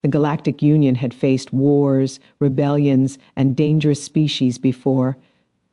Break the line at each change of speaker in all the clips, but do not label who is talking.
The Galactic Union had faced wars, rebellions, and dangerous species before,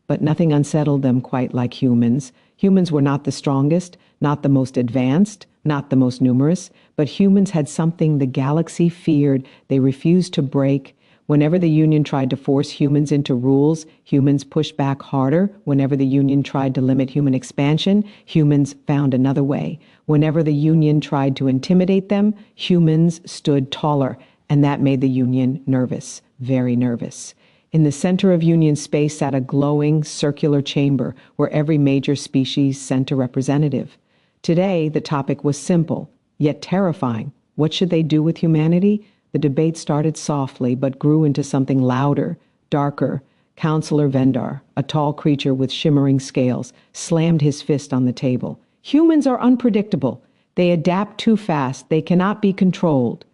but nothing unsettled them quite like humans. Humans were not the strongest, not the most advanced, not the most numerous, but humans had something the galaxy feared they refused to break. Whenever the Union tried to force humans into rules, humans pushed back harder. Whenever the Union tried to limit human expansion, humans found another way. Whenever the Union tried to intimidate them, humans stood taller, and that made the Union nervous, very nervous. In the center of Union space sat a glowing, circular chamber where every major species sent a representative. Today, the topic was simple, yet terrifying. What should they do with humanity? The debate started softly, but grew into something louder, darker. Counselor Vendar, a tall creature with shimmering scales, slammed his fist on the table. Humans are unpredictable. They adapt too fast. They cannot be controlled.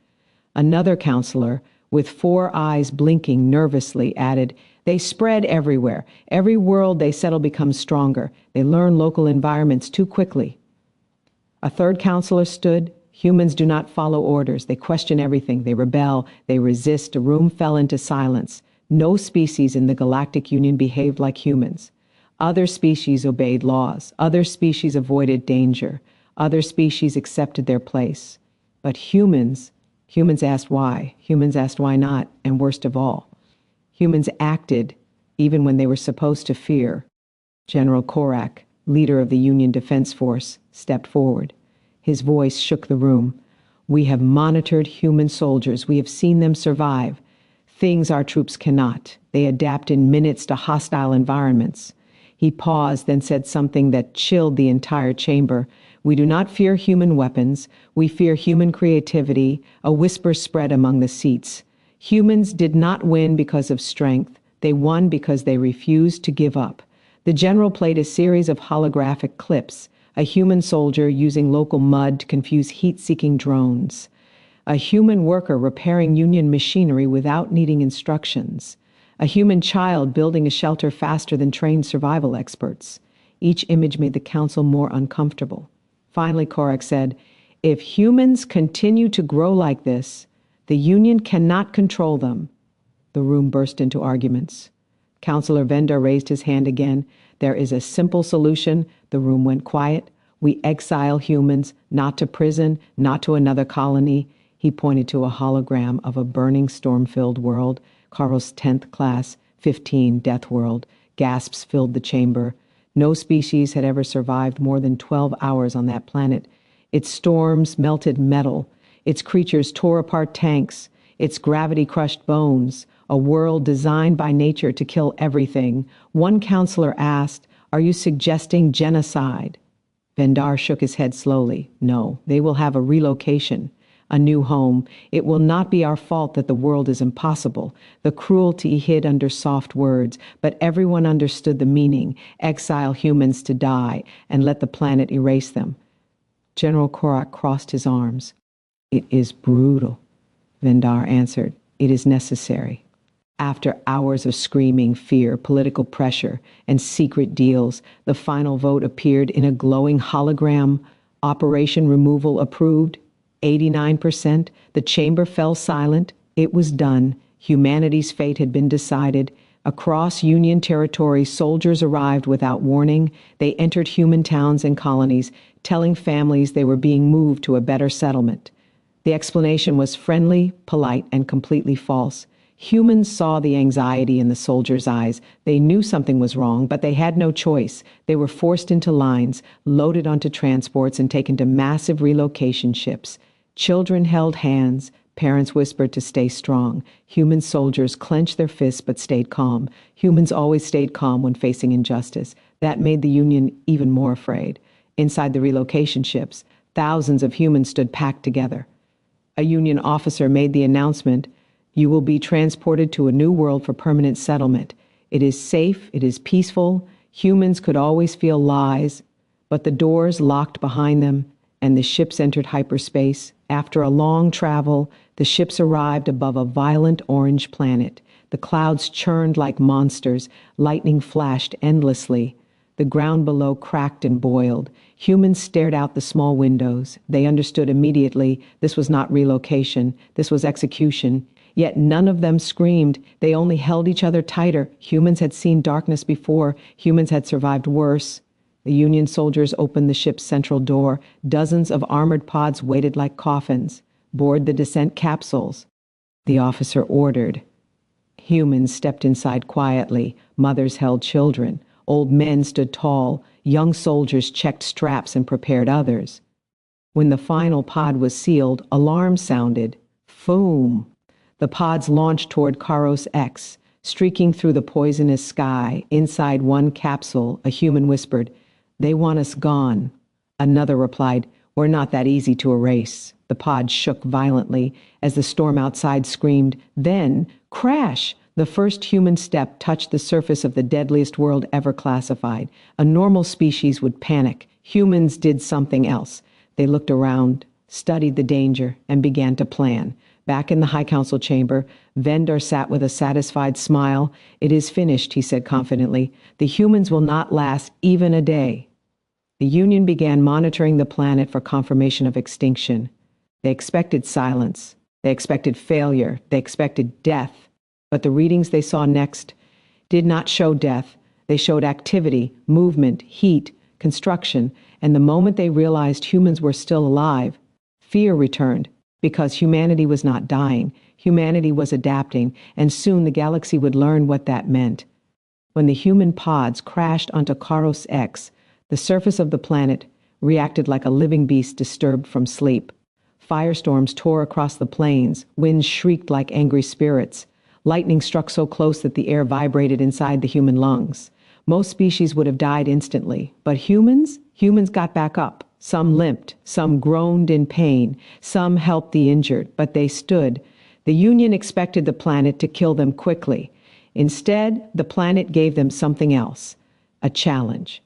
Another counselor, with 4 eyes blinking nervously, added, they spread everywhere. Every world they settle becomes stronger. They learn local environments too quickly. A third counselor stood. Humans do not follow orders. They question everything. They rebel. They resist. A room fell into silence. No species in the Galactic Union behaved like humans. Other species obeyed laws. Other species avoided danger. Other species accepted their place. But humans asked why. Humans asked why not. And worst of all, humans acted even when they were supposed to fear. General Korak, leader of the Union Defense Force, stepped forward. His voice shook the room. We have monitored human soldiers. We have seen them survive. Things our troops cannot. They adapt in minutes to hostile environments. He paused, then said something that chilled the entire chamber. We do not fear human weapons. We fear human creativity. A whisper spread among the seats. Humans did not win because of strength. They won because they refused to give up. The general played a series of holographic clips. A human soldier using local mud to confuse heat-seeking drones. A human worker repairing Union machinery without needing instructions. A human child building a shelter faster than trained survival experts. Each image made the council more uncomfortable. Finally, Korak said, if humans continue to grow like this, the Union cannot control them. The room burst into arguments. Counselor Vendar raised his hand again. There is a simple solution. The room went quiet. We exile humans, not to prison, not to another colony. He pointed to a hologram of a burning, storm-filled world. Kharos' 10th Class-15 Deathworld. Gasps filled the chamber. No species had ever survived more than 12 hours on that planet. Its storms melted metal. Its creatures tore apart tanks. Its gravity crushed bones. A world designed by nature to kill everything. One counselor asked, are you suggesting genocide? Vendar shook his head slowly. No, they will have a relocation, a new home. It will not be our fault that the world is impossible. The cruelty hid under soft words, but everyone understood the meaning. Exile humans to die and let the planet erase them. General Korak crossed his arms. It is brutal, Vendar answered. It is necessary. After hours of screaming, fear, political pressure, and secret deals, the final vote appeared in a glowing hologram. Operation removal approved. 89%. The chamber fell silent. It was done. Humanity's fate had been decided. Across Union territory, soldiers arrived without warning. They entered human towns and colonies, telling families they were being moved to a better settlement. The explanation was friendly, polite, and completely false. Humans saw the anxiety in the soldiers' eyes. They knew something was wrong, but they had no choice. They were forced into lines, loaded onto transports, and taken to massive relocation ships. Children held hands. Parents whispered to stay strong. Human soldiers clenched their fists but stayed calm. Humans always stayed calm when facing injustice. That made the Union even more afraid. Inside the relocation ships, thousands of humans stood packed together. A Union officer made the announcement, you will be transported to a new world for permanent settlement. It is safe, it is peaceful. Humans could always feel lies, but the doors locked behind them and the ships entered hyperspace. After a long travel, the ships arrived above a violent orange planet. The clouds churned like monsters. Lightning flashed endlessly. The ground below cracked and boiled. Humans stared out the small windows. They understood immediately this was not relocation, this was execution. Yet none of them screamed. They only held each other tighter. Humans had seen darkness before. Humans had survived worse. The Union soldiers opened the ship's central door. Dozens of armored pods waited like coffins. Board the descent capsules. The officer ordered. Humans stepped inside quietly. Mothers held children. Old men stood tall. Young soldiers checked straps and prepared others. When the final pod was sealed, alarms sounded. Boom! The pods launched toward Kharos-X, streaking through the poisonous sky. Inside one capsule, a human whispered, "They want us gone." Another replied, "We're not that easy to erase." The pod shook violently as the storm outside screamed. Then, crash! The first human step touched the surface of the deadliest world ever classified. A normal species would panic. Humans did something else. They looked around, studied the danger, and began to plan. Back in the High Council chamber, Vendor sat with a satisfied smile. "It is finished," he said confidently. "The humans will not last even a day." The Union began monitoring the planet for confirmation of extinction. They expected silence. They expected failure. They expected death. But the readings they saw next did not show death. They showed activity, movement, heat, construction, and the moment they realized humans were still alive, fear returned. Because humanity was not dying, humanity was adapting, and soon the galaxy would learn what that meant. When the human pods crashed onto Kharos-X, the surface of the planet reacted like a living beast disturbed from sleep. Firestorms tore across the plains, winds shrieked like angry spirits. Lightning struck so close that the air vibrated inside the human lungs. Most species would have died instantly, but humans got back up. Some limped, some groaned in pain, some helped the injured, but they stood. The Union expected the planet to kill them quickly. Instead, the planet gave them something else, a challenge.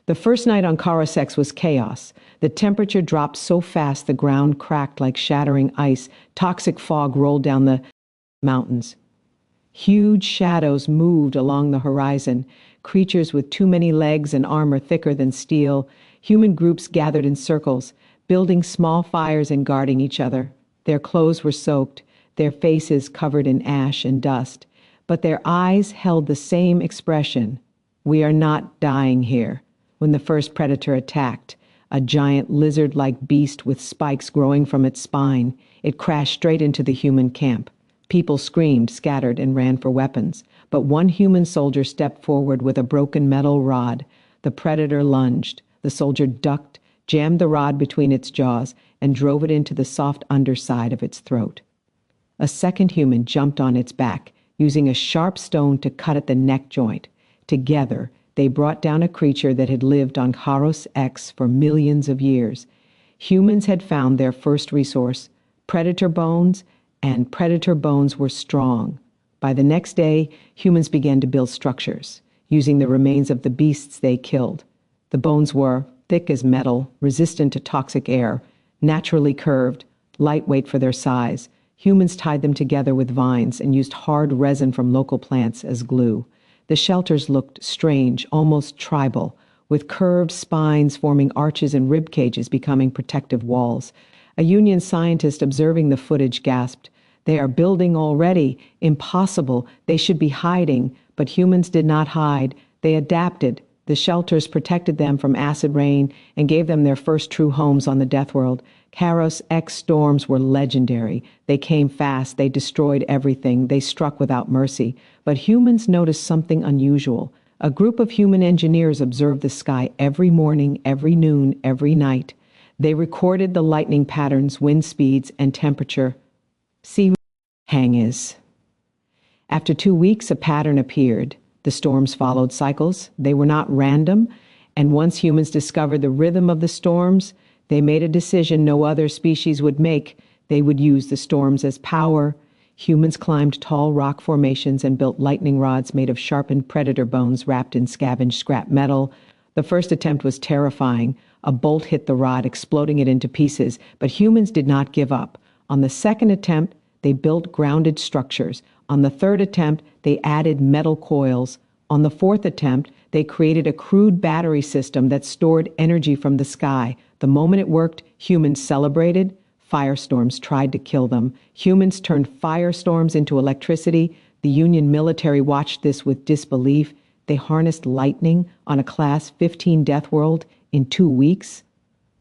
The first night on Kharos-X was chaos. The temperature dropped so fast the ground cracked like shattering ice. Toxic fog rolled down the mountains. Huge shadows moved along the horizon, creatures with too many legs and armor thicker than steel. Human groups gathered in circles, building small fires and guarding each other. Their clothes were soaked, their faces covered in ash and dust, but their eyes held the same expression. "We are not dying here." When the first predator attacked, a giant lizard-like beast with spikes growing from its spine, it crashed straight into the human camp. People screamed, scattered, and ran for weapons. But one human soldier stepped forward with a broken metal rod. The predator lunged. The soldier ducked, jammed the rod between its jaws, and drove it into the soft underside of its throat. A second human jumped on its back, using a sharp stone to cut at the neck joint. Together, they brought down a creature that had lived on Kharos-X for millions of years. Humans had found their first resource, predator bones, and predator bones were strong. By the next day, humans began to build structures, using the remains of the beasts they killed. The bones were thick as metal, resistant to toxic air, naturally curved, lightweight for their size. Humans tied them together with vines and used hard resin from local plants as glue. The shelters looked strange, almost tribal, with curved spines forming arches and rib cages becoming protective walls. A Union scientist observing the footage gasped, "They are building already. Impossible. They should be hiding." But humans did not hide. They adapted. The shelters protected them from acid rain and gave them their first true homes on the Deathworld. Kharos-X storms were legendary. They came fast. They destroyed everything. They struck without mercy. But humans noticed something unusual. A group of human engineers observed the sky every morning, every noon, every night. They recorded the lightning patterns, wind speeds, and temperature. See hang is. After 2 weeks, a pattern appeared. The storms followed cycles. They were not random. And once humans discovered the rhythm of the storms, they made a decision no other species would make. They would use the storms as power. Humans climbed tall rock formations and built lightning rods made of sharpened predator bones wrapped in scavenged scrap metal. The first attempt was terrifying. A bolt hit the rod, exploding it into pieces. But humans did not give up. On the second attempt, they built grounded structures. On the third attempt, they added metal coils. On the fourth attempt, they created a crude battery system that stored energy from the sky. The moment it worked, humans celebrated. Firestorms tried to kill them. Humans turned firestorms into electricity. The Union military watched this with disbelief. They harnessed lightning on a Class-15 Deathworld in 2 weeks.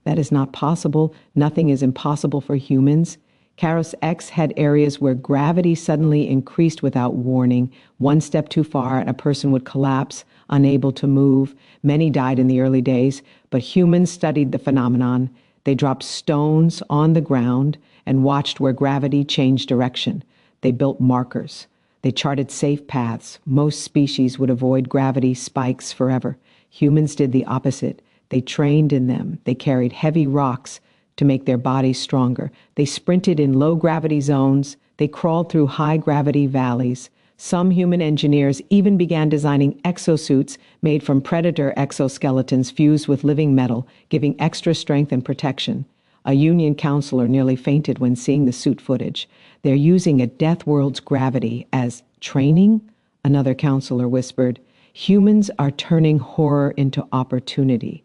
That is not possible. Nothing is impossible for humans. Kharos-X had areas where gravity suddenly increased without warning. One step too far and a person would collapse, unable to move. Many died in the early days, but humans studied the phenomenon. They dropped stones on the ground and watched where gravity changed direction. They built markers. They charted safe paths. Most species would avoid gravity spikes forever. Humans did the opposite. They trained in them. They carried heavy rocks to make their bodies stronger. They sprinted in low-gravity zones. They crawled through high-gravity valleys. Some human engineers even began designing exosuits made from predator exoskeletons fused with living metal, giving extra strength and protection. A Union counselor nearly fainted when seeing the suit footage. They're using a Deathworld's gravity as training? Another counselor whispered. Humans are turning horror into opportunity.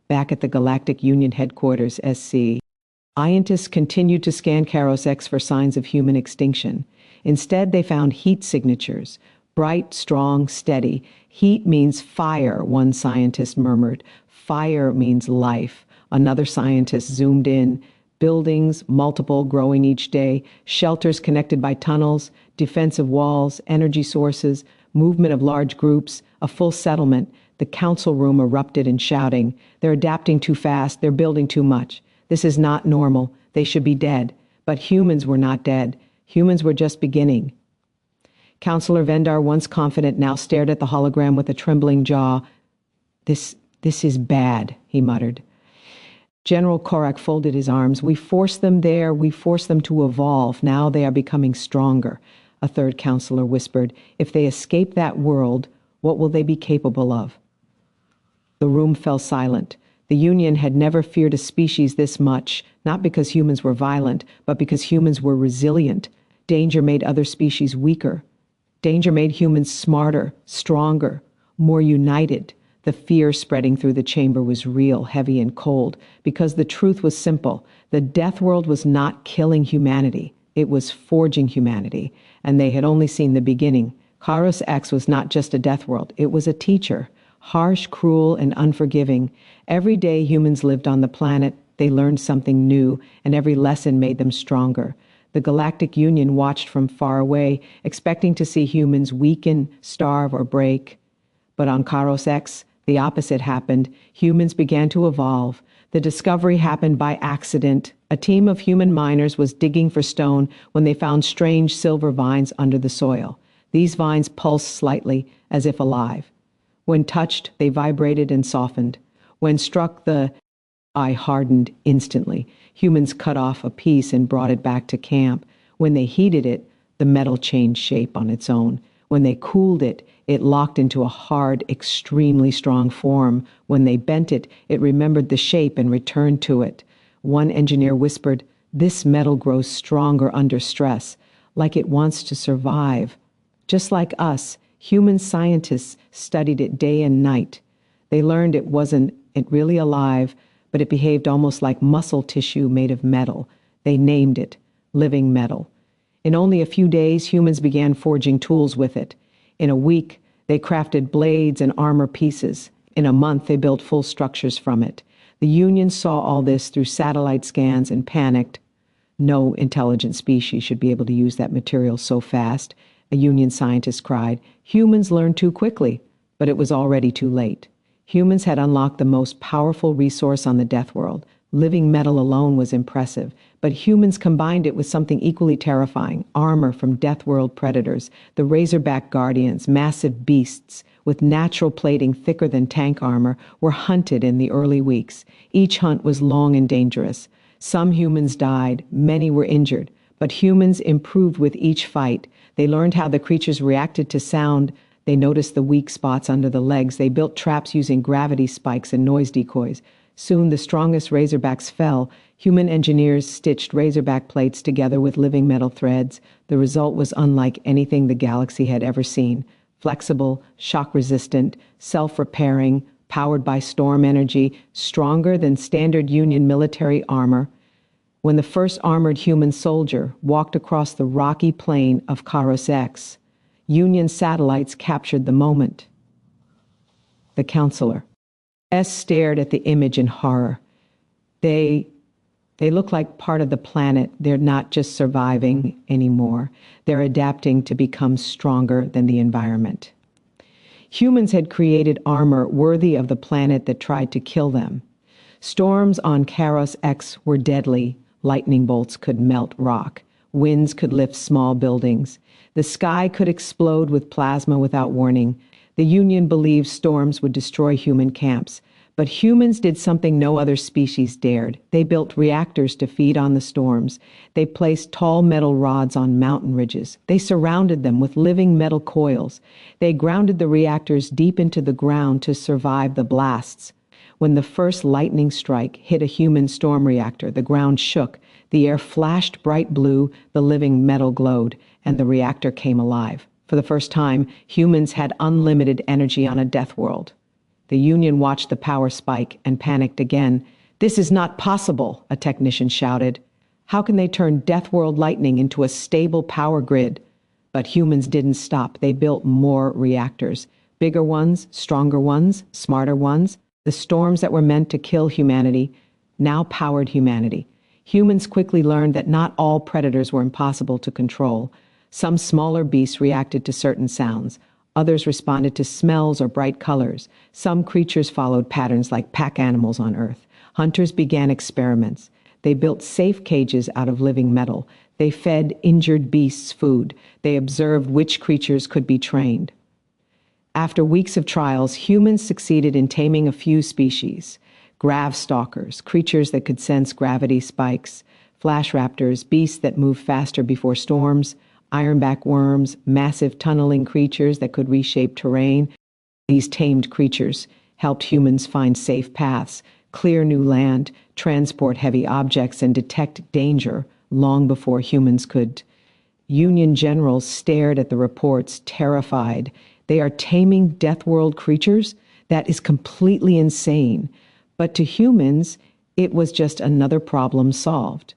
Back at the Galactic Union headquarters, SC, scientists continued to scan Kharos-X for signs of human extinction. Instead, they found heat signatures. Bright, strong, steady. Heat means fire, one scientist murmured. Fire means life. Another scientist zoomed in. Buildings, multiple, growing each day. Shelters connected by tunnels. Defensive walls. Energy sources. Movement of large groups. A full settlement. The council room erupted in shouting. They're adapting too fast. They're building too much. This is not normal. They should be dead. But humans were not dead. Humans were just beginning. Counselor Vendar, once confident, now stared at the hologram with a trembling jaw. This is bad, he muttered. General Korak folded his arms. We forced them there. We forced them to evolve. Now they are becoming stronger. A third counselor whispered. If they escape that world, what will they be capable of? The room fell silent. The Union had never feared a species this much, not because humans were violent, but because humans were resilient. Danger made other species weaker. Danger made humans smarter, stronger, more united. The fear spreading through the chamber was real, heavy, and cold, because the truth was simple. The death world was not killing humanity. It was forging humanity, and they had only seen the beginning. Kharos-X was not just a death world. It was a teacher, harsh, cruel, and unforgiving. Every day humans lived on the planet, they learned something new, and every lesson made them stronger. The Galactic Union watched from far away, expecting to see humans weaken, starve, or break. But on Kharos-X, the opposite happened. Humans began to evolve. The discovery happened by accident. A team of human miners was digging for stone when they found strange silver vines under the soil. These vines pulsed slightly, as if alive. When touched, they vibrated and softened. When struck, the eye hardened instantly. Humans cut off a piece and brought it back to camp. When they heated it, the metal changed shape on its own. When they cooled it, it locked into a hard, extremely strong form. When they bent it, it remembered the shape and returned to it. One engineer whispered, "This metal grows stronger under stress, like it wants to survive." Just like us, human scientists studied it day and night. They learned it wasn't really alive, but it behaved almost like muscle tissue made of metal. They named it living metal. In only a few days, humans began forging tools with it. In a week, they crafted blades and armor pieces. In a month, they built full structures from it. The Union saw all this through satellite scans and panicked. No intelligent species should be able to use that material so fast. A Union scientist cried. Humans learned too quickly, but it was already too late. Humans had unlocked the most powerful resource on the death world. Living metal alone was impressive, but humans combined it with something equally terrifying, armor from death world predators, the razorback guardians, massive beasts with natural plating thicker than tank armor, were hunted in the early weeks. Each hunt was long and dangerous. Some humans died, many were injured, but humans improved with each fight. They learned how the creatures reacted to sound. They noticed the weak spots under the legs. They built traps using gravity spikes and noise decoys. Soon the strongest razorbacks fell. Human engineers stitched razorback plates together with living metal threads. The result was unlike anything the galaxy had ever seen. flexible, shock-resistant, self-repairing, powered by storm energy, stronger than standard Union military armor. When the first armored human soldier walked across the rocky plain of Kharos-X, Union satellites captured the moment. The counselor stared at the image in horror. They look like part of the planet. They're not just surviving anymore. They're adapting to become stronger than the environment. Humans had created armor worthy of the planet that tried to kill them. Storms on Kharos-X were deadly. Lightning bolts could melt rock. Winds could lift small buildings. The sky could explode with plasma without warning. The Union believed storms would destroy human camps. But humans did something no other species dared. They built reactors to feed on the storms. They placed tall metal rods on mountain ridges. They surrounded them with living metal coils. They grounded the reactors deep into the ground to survive the blasts. When the first lightning strike hit a human storm reactor, the ground shook, the air flashed bright blue, the living metal glowed, and the reactor came alive. For the first time, humans had unlimited energy on a death world. The Union watched the power spike and panicked again. "This is not possible," a technician shouted. "How can they turn death world lightning into a stable power grid?" But humans didn't stop. They built more reactors. Bigger ones, stronger ones, smarter ones. The storms that were meant to kill humanity now powered humanity. Humans quickly learned that not all predators were impossible to control. Some smaller beasts reacted to certain sounds. Others responded to smells or bright colors. Some creatures followed patterns like pack animals on Earth. Hunters began experiments. They built safe cages out of living metal. They fed injured beasts food. They observed which creatures could be trained. After weeks of trials, humans succeeded in taming a few species. Gravstalkers, creatures that could sense gravity spikes. Flash raptors, beasts that move faster before storms. Ironback worms, massive tunneling creatures that could reshape terrain. These tamed creatures helped humans find safe paths, clear new land, transport heavy objects, and detect danger long before humans could. Union generals stared at the reports, terrified. They are taming death world creatures? That is completely insane. But to humans, it was just another problem solved.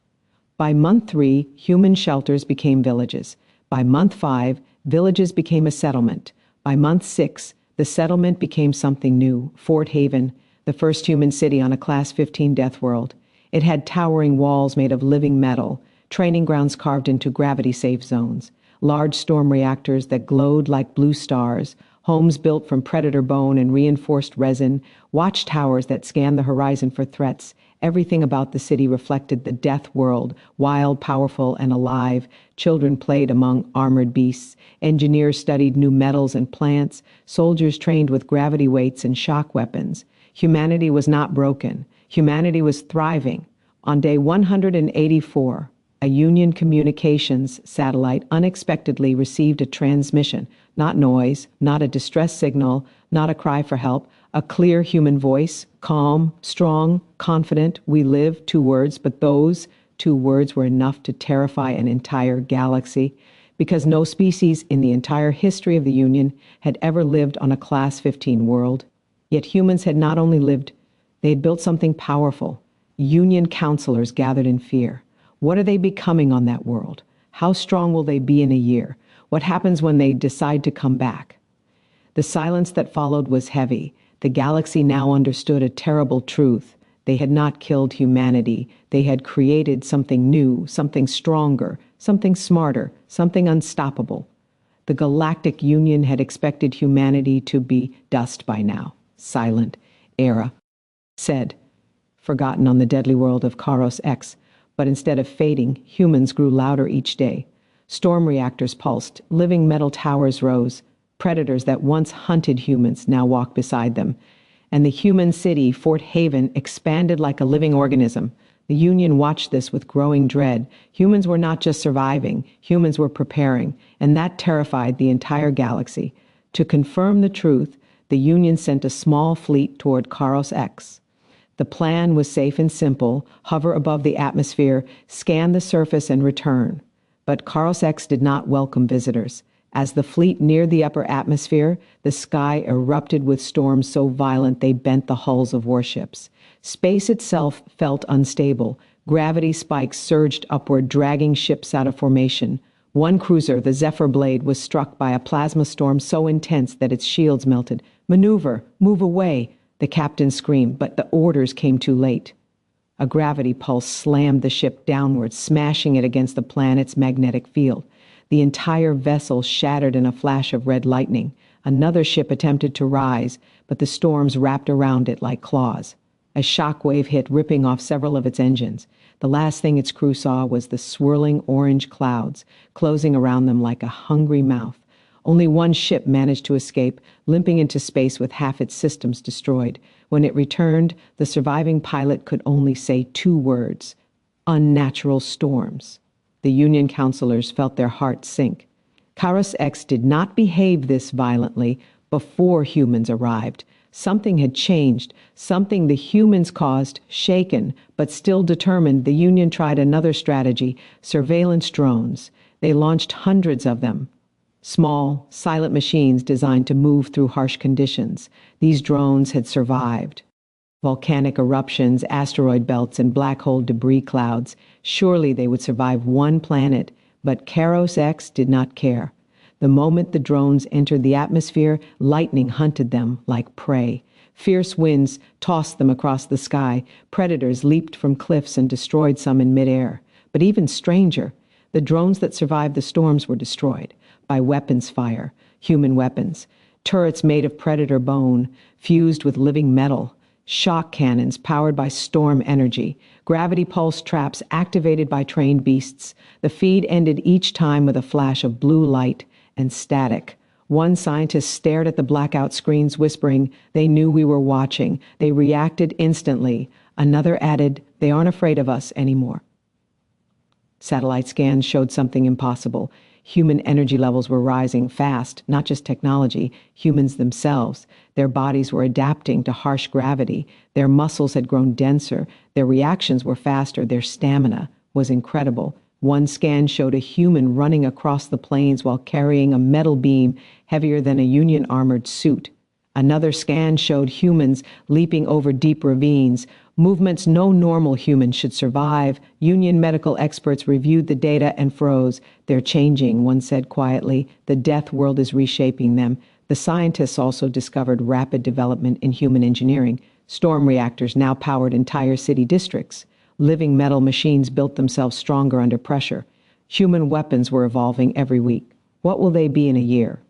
By month 3, human shelters became villages. By month 5, villages became a settlement. By month 6, the settlement became something new, Fort Haven, the first human city on a Class-15 Deathworld. It had towering walls made of living metal, training grounds carved into gravity-safe zones, large storm reactors that glowed like blue stars, homes built from predator bone and reinforced resin, watchtowers that scanned the horizon for threats. Everything about the city reflected the death world, wild, powerful, and alive. Children played among armored beasts. Engineers studied new metals and plants. Soldiers trained with gravity weights and shock weapons. Humanity was not broken. Humanity was thriving. On day 184, a Union communications satellite unexpectedly received a transmission. Not noise, not a distress signal, not a cry for help. A clear human voice, calm, strong, confident. "We live," 2 words, but those 2 words were enough to terrify an entire galaxy, because no species in the entire history of the Union had ever lived on a Class-15 world. Yet humans had not only lived, they had built something powerful. Union counselors gathered in fear. What are they becoming on that world? How strong will they be in a year? What happens when they decide to come back? The silence that followed was heavy. The galaxy now understood a terrible truth. They had not killed humanity. They had created something new, something stronger, something smarter, something unstoppable. The Galactic Union had expected humanity to be dust by now. Silent, era, said, forgotten on the deadly world of Kharos-X. But instead of fading, humans grew louder each day. Storm reactors pulsed, living metal towers rose. Predators that once hunted humans now walked beside them. And the human city, Fort Haven, expanded like a living organism. The Union watched this with growing dread. Humans were not just surviving, humans were preparing, and that terrified the entire galaxy. To confirm the truth, the Union sent a small fleet toward Kharos-X. The plan was safe and simple: hover above the atmosphere, scan the surface, and return. But Kharos-X did not welcome visitors. As the fleet neared the upper atmosphere, the sky erupted with storms so violent they bent the hulls of warships. Space itself felt unstable. Gravity spikes surged upward, dragging ships out of formation. One cruiser, the Zephyr Blade, was struck by a plasma storm so intense that its shields melted. "Maneuver! Move away!" the captain screamed, but the orders came too late. A gravity pulse slammed the ship downward, smashing it against the planet's magnetic field. The entire vessel shattered in a flash of red lightning. Another ship attempted to rise, but the storms wrapped around it like claws. A shockwave hit, ripping off several of its engines. The last thing its crew saw was the swirling orange clouds, closing around them like a hungry mouth. Only one ship managed to escape, limping into space with half its systems destroyed. When it returned, the surviving pilot could only say 2 words: unnatural storms. The Union counselors felt their hearts sink. Kharos-X did not behave this violently before humans arrived. Something had changed, something the humans caused. Shaken, but still determined, the Union tried another strategy: surveillance drones. They launched hundreds of them. Small, silent machines designed to move through harsh conditions. These drones had survived volcanic eruptions, asteroid belts, and black hole debris clouds. Surely they would survive one planet, but Kharos-X did not care. The moment the drones entered the atmosphere, lightning hunted them like prey. Fierce winds tossed them across the sky. Predators leaped from cliffs and destroyed some in midair. But even stranger, the drones that survived the storms were destroyed by weapons fire, human weapons, turrets made of predator bone, fused with living metal, shock cannons powered by storm energy, gravity pulse traps activated by trained beasts. The feed ended each time with a flash of blue light and static. One scientist stared at the blackout screens, whispering, "They knew we were watching. They reacted instantly." Another added, "They aren't afraid of us anymore." Satellite scans showed something impossible. Human energy levels were rising fast, not just technology, humans themselves. Their bodies were adapting to harsh gravity. Their muscles had grown denser. Their reactions were faster. Their stamina was incredible. One scan showed a human running across the plains while carrying a metal beam heavier than a Union armored suit. Another scan showed humans leaping over deep ravines, movements no normal human should survive. Union medical experts reviewed the data and froze. "They're changing," one said quietly. "The death world is reshaping them." The scientists also discovered rapid development in human engineering. Storm reactors now powered entire city districts. Living metal machines built themselves stronger under pressure. Human weapons were evolving every week. What will they be in a year?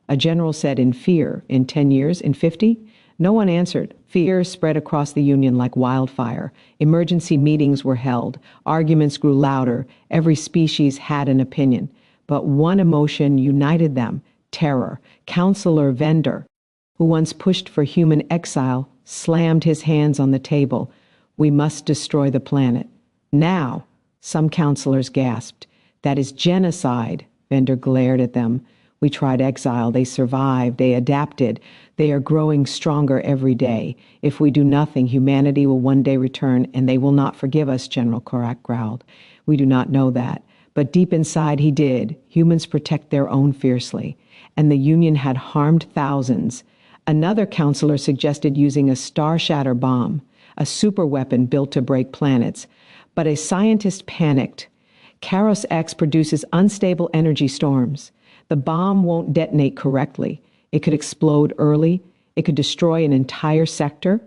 A general said, "In fear. In 10 years? In 50? No one answered. Fear spread across the Union like wildfire. Emergency meetings were held. Arguments grew louder. Every species had an opinion. But one emotion united them: terror. Counselor Vendor, who once pushed for human exile, slammed his hands on the table. "We must destroy the planet. Now," some counselors gasped. "That is genocide." Vendor glared at them. "We tried exile. They survived. They adapted. They are growing stronger every day. If we do nothing, humanity will one day return, and they will not forgive us," General Korak growled. "We do not know that. But deep inside he did. Humans protect their own fiercely. And the Union had harmed thousands." Another counselor suggested using a star shatter bomb, a super weapon built to break planets. But a scientist panicked. Kharos-X produces unstable energy storms. The bomb won't detonate correctly. It could explode early. It could destroy an entire sector.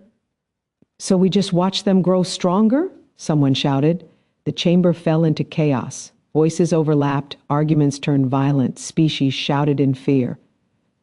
"So we just watch them grow stronger?" someone shouted. The chamber fell into chaos. Voices overlapped. Arguments turned violent. Species shouted in fear.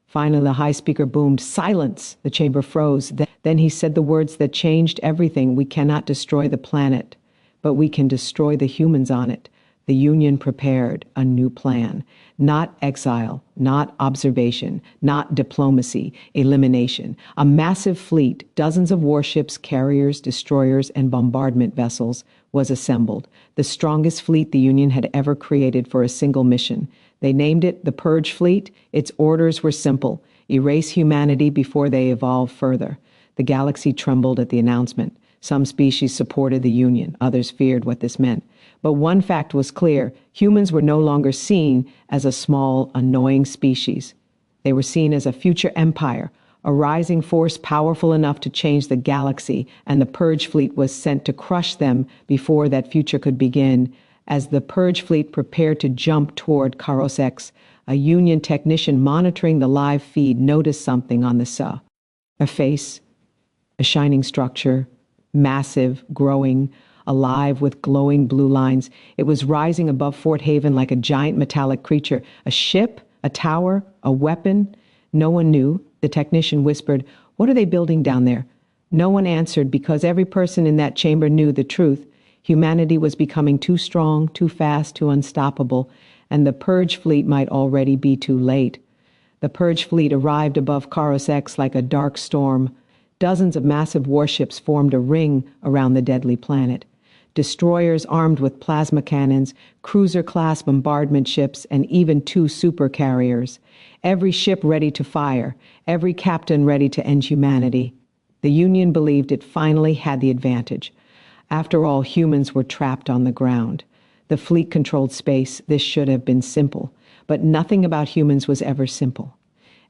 Finally, the high speaker boomed, "Silence!" The chamber froze. Then he said the words that changed everything. "We cannot destroy the planet, but we can destroy the humans on it." The Union prepared a new plan. Not exile, not observation, not diplomacy, elimination. A massive fleet, dozens of warships, carriers, destroyers, and bombardment vessels, was assembled. The strongest fleet the Union had ever created for a single mission. They named it the Purge Fleet. Its orders were simple: erase humanity before they evolve further. The galaxy trembled at the announcement. Some species supported the Union. Others feared what this meant. But one fact was clear: humans were no longer seen as a small, annoying species. They were seen as a future empire, a rising force powerful enough to change the galaxy, and the Purge Fleet was sent to crush them before that future could begin. As the Purge Fleet prepared to jump toward Kharos-X, a Union technician monitoring the live feed noticed something on the SA. A face, a shining structure, massive, growing, alive with glowing blue lines. It was rising above Fort Haven like a giant metallic creature. A ship? A tower? A weapon? No one knew. The technician whispered, "What are they building down there?" No one answered because every person in that chamber knew the truth. Humanity was becoming too strong, too fast, too unstoppable, and the Purge Fleet might already be too late. The Purge Fleet arrived above Kharos-X like a dark storm. Dozens of massive warships formed a ring around the deadly planet. Destroyers armed with plasma cannons, cruiser-class bombardment ships, and even 2 supercarriers. Every ship ready to fire, every captain ready to end humanity. The Union believed it finally had the advantage. After all, humans were trapped on the ground. The fleet controlled space. This should have been simple. But nothing about humans was ever simple.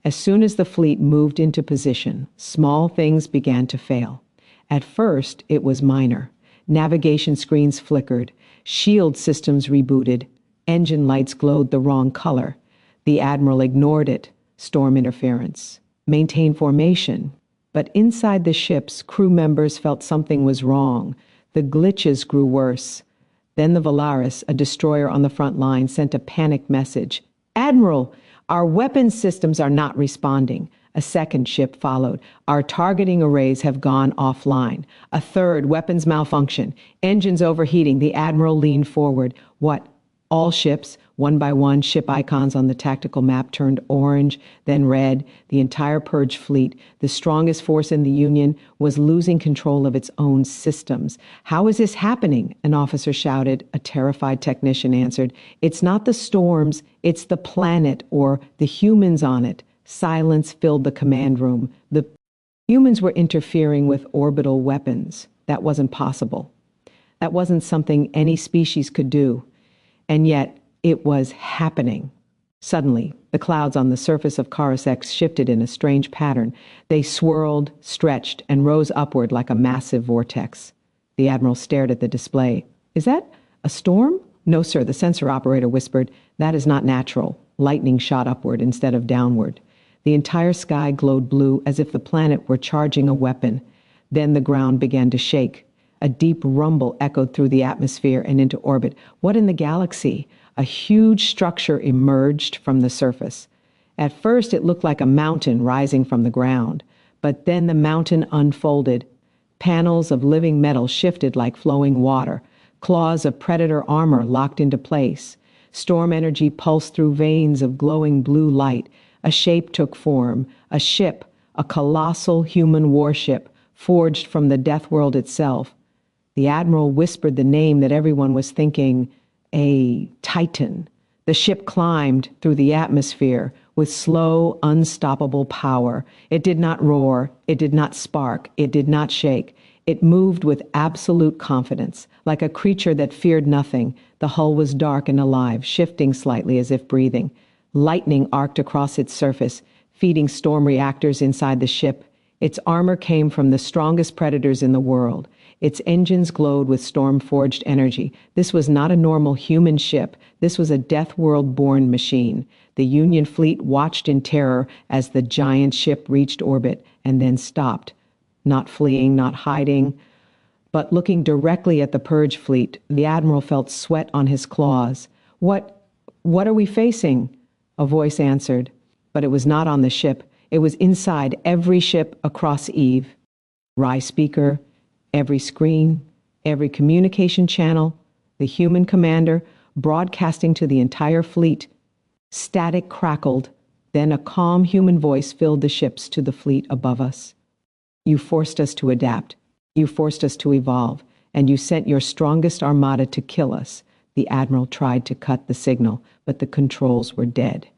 As soon as the fleet moved into position, small things began to fail. At first, it was minor. Navigation screens flickered, shield systems rebooted, engine lights glowed the wrong color. The Admiral ignored it. Storm interference. Maintain formation. But inside the ships, crew members felt something was wrong. The glitches grew worse. Then the Valaris, a destroyer on the front line, sent a panicked message. "Admiral, our weapons systems are not responding." A second ship followed. "Our targeting arrays have gone offline." A third, "Weapons malfunction. Engines overheating." The Admiral leaned forward. What? All ships, one by one, ship icons on the tactical map turned orange, then red. The entire Purge Fleet, the strongest force in the Union, was losing control of its own systems. "How is this happening?" an officer shouted. A terrified technician answered, "It's not the storms, it's the planet or the humans on it." Silence filled the command room. The humans were interfering with orbital weapons. That wasn't possible. That wasn't something any species could do. And yet, it was happening. Suddenly, the clouds on the surface of Kharos-X shifted in a strange pattern. They swirled, stretched, and rose upward like a massive vortex. The Admiral stared at the display. "Is that a storm?" "No, sir," the sensor operator whispered. "That is not natural." Lightning shot upward instead of downward. The entire sky glowed blue as if the planet were charging a weapon. Then the ground began to shake. A deep rumble echoed through the atmosphere and into orbit. What in the galaxy? A huge structure emerged from the surface. At first, it looked like a mountain rising from the ground. But then the mountain unfolded. Panels of living metal shifted like flowing water. Claws of predator armor locked into place. Storm energy pulsed through veins of glowing blue light. A shape took form. A ship, a colossal human warship, forged from the Deathworld itself. The Admiral whispered the name that everyone was thinking, a Titan. The ship climbed through the atmosphere with slow, unstoppable power. It did not roar, it did not spark, it did not shake. It moved with absolute confidence, like a creature that feared nothing. The hull was dark and alive, shifting slightly as if breathing. Lightning arced across its surface, feeding storm reactors inside the ship. Its armor came from the strongest predators in the world. Its engines glowed with storm-forged energy. This was not a normal human ship. This was a Deathworld-born machine. The Union fleet watched in terror as the giant ship reached orbit and then stopped. Not fleeing, not hiding, but looking directly at the Purge Fleet. The Admiral felt sweat on his claws. What are we facing?" A voice answered, but it was not on the ship. It was inside every ship across Eve. Rye speaker, every screen, every communication channel, the human commander broadcasting to the entire fleet. Static crackled, then a calm human voice filled the ships to the fleet above us. "You forced us to adapt. You forced us to evolve, and you sent your strongest armada to kill us." The Admiral tried to cut the signal, but the controls were dead.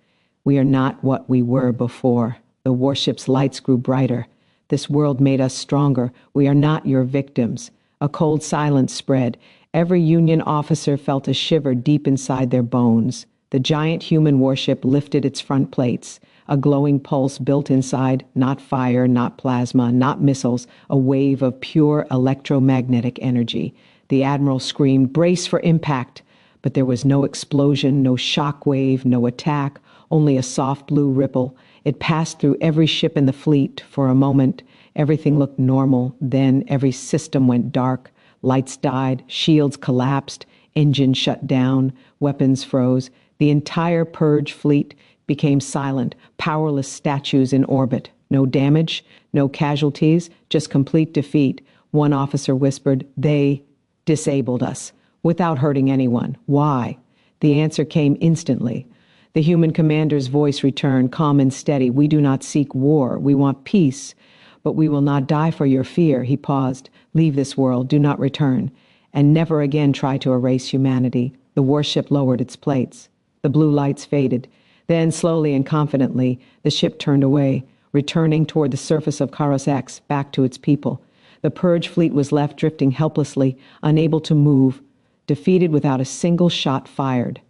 "We are not what we were before." The warship's lights grew brighter. "This world made us stronger. We are not your victims." A cold silence spread. Every Union officer felt a shiver deep inside their bones. The giant human warship lifted its front plates. A glowing pulse built inside, not fire, not plasma, not missiles, a wave of pure electromagnetic energy. The Admiral screamed, "Brace for impact!" But there was no explosion, no shock wave, no attack, only a soft blue ripple. It passed through every ship in the fleet. For a moment, everything looked normal. Then every system went dark. Lights died, shields collapsed, engines shut down, weapons froze. The entire Purge fleet became silent, powerless statues in orbit. No damage, no casualties, just complete defeat. One officer whispered, "They disabled us," without hurting anyone. Why? The answer came instantly. The human commander's voice returned, calm and steady. "We do not seek war. We want peace. But we will not die for your fear." He paused. "Leave this world. Do not return. And never again try to erase humanity." The warship lowered its plates. The blue lights faded. Then, slowly and confidently, the ship turned away, returning toward the surface of Kharos-X, back to its people. The Purge fleet was left drifting helplessly, unable to move, defeated without a single shot fired.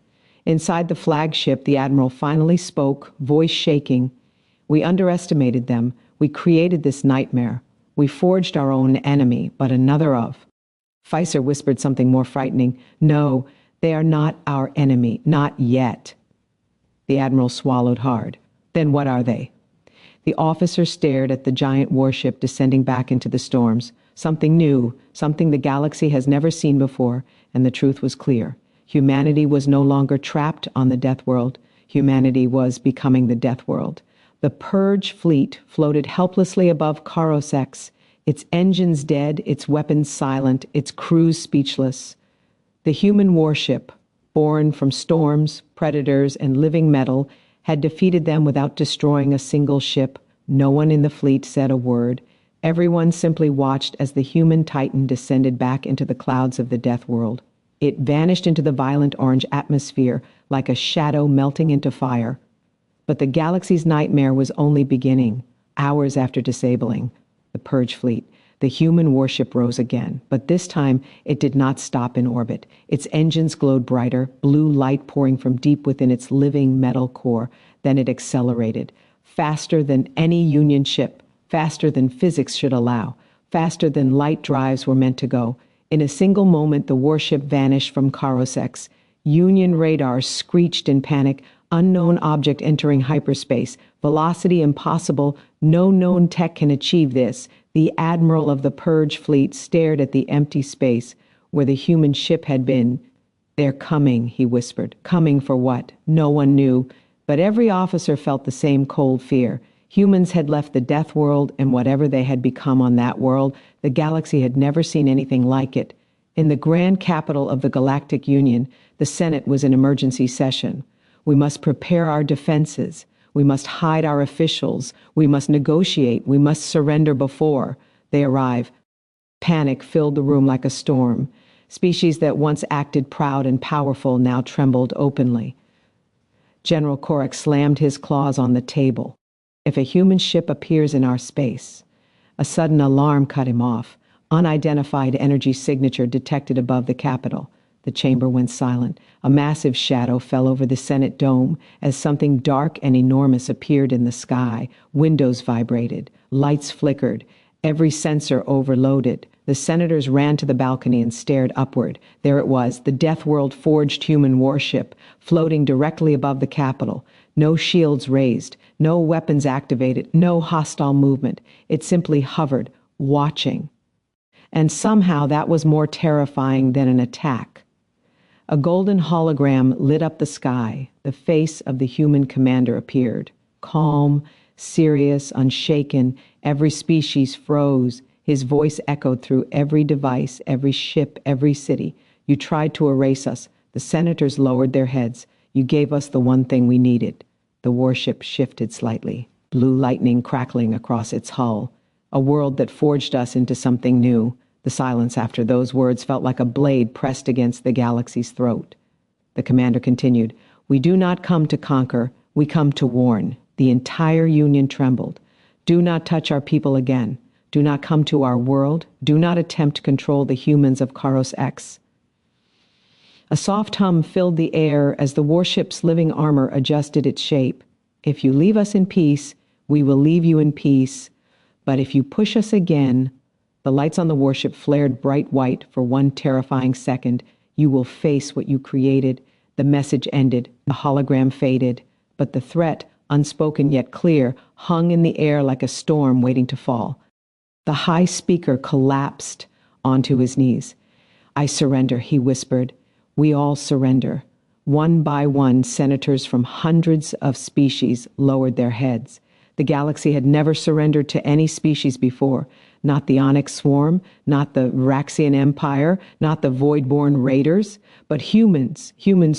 Inside the flagship, the Admiral finally spoke, voice shaking. "We underestimated them. We created this nightmare. We forged our own enemy, but another of." Pfizer whispered something more frightening. "No, they are not our enemy, not yet." The Admiral swallowed hard. "Then what are they?" The officer stared at the giant warship descending back into the storms. Something new, something the galaxy has never seen before, and the truth was clear. Humanity was no longer trapped on the Deathworld. Humanity was becoming the Deathworld. The Purge fleet floated helplessly above Kharos-X, its engines dead, its weapons silent, its crews speechless. The human warship, born from storms, predators, and living metal, had defeated them without destroying a single ship. No one in the fleet said a word. Everyone simply watched as the human titan descended back into the clouds of the Deathworld. It vanished into the violent orange atmosphere like a shadow melting into fire. But the galaxy's nightmare was only beginning. Hours after disabling the Purge fleet, the human warship rose again, but this time it did not stop in orbit. Its engines glowed brighter, blue light pouring from deep within its living metal core. Then it accelerated, faster than any Union ship, faster than physics should allow, faster than light drives were meant to go. In a single moment, the warship vanished from Kharos-X. Union radar screeched in panic. Unknown object entering hyperspace. Velocity impossible. No known tech can achieve this. The Admiral of the Purge fleet stared at the empty space where the human ship had been. "They're coming," he whispered. "Coming for what?" No one knew, but every officer felt the same cold fear. Humans had left the death world, and whatever they had become on that world, the galaxy had never seen anything like it. In the grand capital of the Galactic Union, the Senate was in emergency session. We must prepare our defenses. We must hide our officials. We must negotiate. We must surrender before they arrive. Panic filled the room like a storm. Species that once acted proud and powerful now trembled openly. General Kharos slammed his claws on the table. "If a human ship appears in our space..." A sudden alarm cut him off. Unidentified energy signature detected above the Capitol. The chamber went silent. A massive shadow fell over the Senate dome as something dark and enormous appeared in the sky. Windows vibrated. Lights flickered. Every sensor overloaded. The senators ran to the balcony and stared upward. There it was, the Deathworld forged human warship, floating directly above the Capitol. No shields raised, no weapons activated, no hostile movement. It simply hovered, watching. And somehow that was more terrifying than an attack. A golden hologram lit up the sky. The face of the human commander appeared. Calm, serious, unshaken. Every species froze. His voice echoed through every device, every ship, every city. "You tried to erase us. The senators lowered their heads. You gave us the one thing we needed." The warship shifted slightly, blue lightning crackling across its hull. "A world that forged us into something new." The silence after those words felt like a blade pressed against the galaxy's throat. The commander continued, "We do not come to conquer, we come to warn." The entire Union trembled. "Do not touch our people again. Do not come to our world. Do not attempt to control the humans of Kharos-X." A soft hum filled the air as the warship's living armor adjusted its shape. If you leave us in peace, we will leave you in peace. But if you push us again, the lights on the warship flared bright white for one terrifying second. You will face what you created. The message ended. The hologram faded. But the threat, unspoken yet clear, hung in the air like a storm waiting to fall. The high speaker collapsed onto his knees. "I surrender," he whispered. "We all surrender." One by one, senators from hundreds of species lowered their heads. The galaxy had never surrendered to any species before. Not the Onyx Swarm, not the Raxian Empire, not the Voidborn Raiders, but humans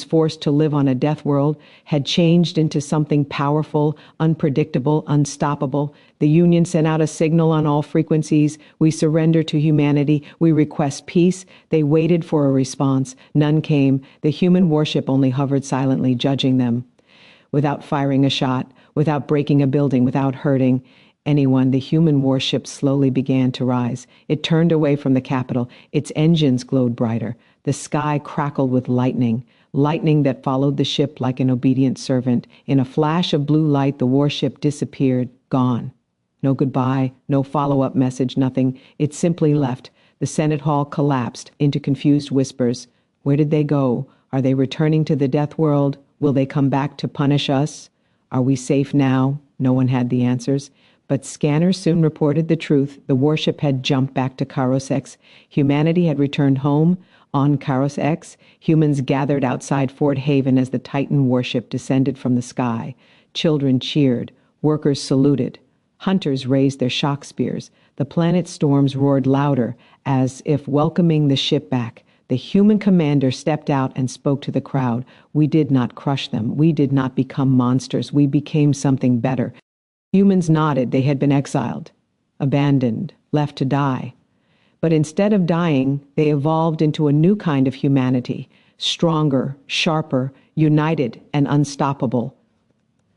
forced to live on a death world, had changed into something powerful, unpredictable, unstoppable. The Union sent out a signal on all frequencies. "We surrender to humanity. We request peace." They waited for a response. None came. The human warship only hovered silently, judging them. Without firing a shot, without breaking a building, without hurting anyone, the human warship slowly began to rise. It turned away from the capital. Its engines glowed brighter. The sky crackled with lightning that followed the ship like an obedient servant. In a flash of blue light, the warship disappeared, gone. No goodbye, no follow-up message, nothing. It simply left. The Senate hall collapsed into confused whispers. Where did they go? Are they returning to the death world? Will they come back to punish us? Are we safe now? No one had the answers. But scanners soon reported the truth. The warship had jumped back to Kharos-X. Humanity had returned home on Kharos-X. Humans gathered outside Fort Haven as the Titan warship descended from the sky. Children cheered. Workers saluted. Hunters raised their shock spears. The planet's storms roared louder, as if welcoming the ship back. The human commander stepped out and spoke to the crowd. "We did not crush them. We did not become monsters. We became something better." Humans nodded. They had been exiled, abandoned, left to die. But instead of dying, they evolved into a new kind of humanity, stronger, sharper, united, and unstoppable.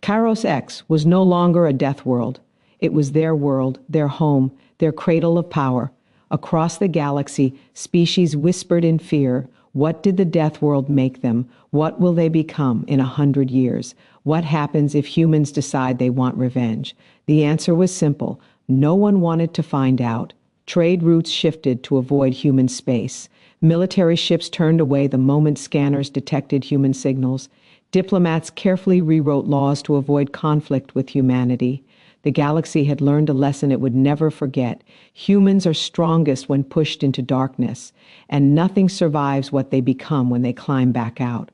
Kharos-X was no longer a death world. It was their world, their home, their cradle of power. Across the galaxy, species whispered in fear. What did the death world make them? What will they become in 100 years? What happens if humans decide they want revenge? The answer was simple. No one wanted to find out. Trade routes shifted to avoid human space. Military ships turned away the moment scanners detected human signals. Diplomats carefully rewrote laws to avoid conflict with humanity. The galaxy had learned a lesson it would never forget. Humans are strongest when pushed into darkness, and nothing survives what they become when they climb back out.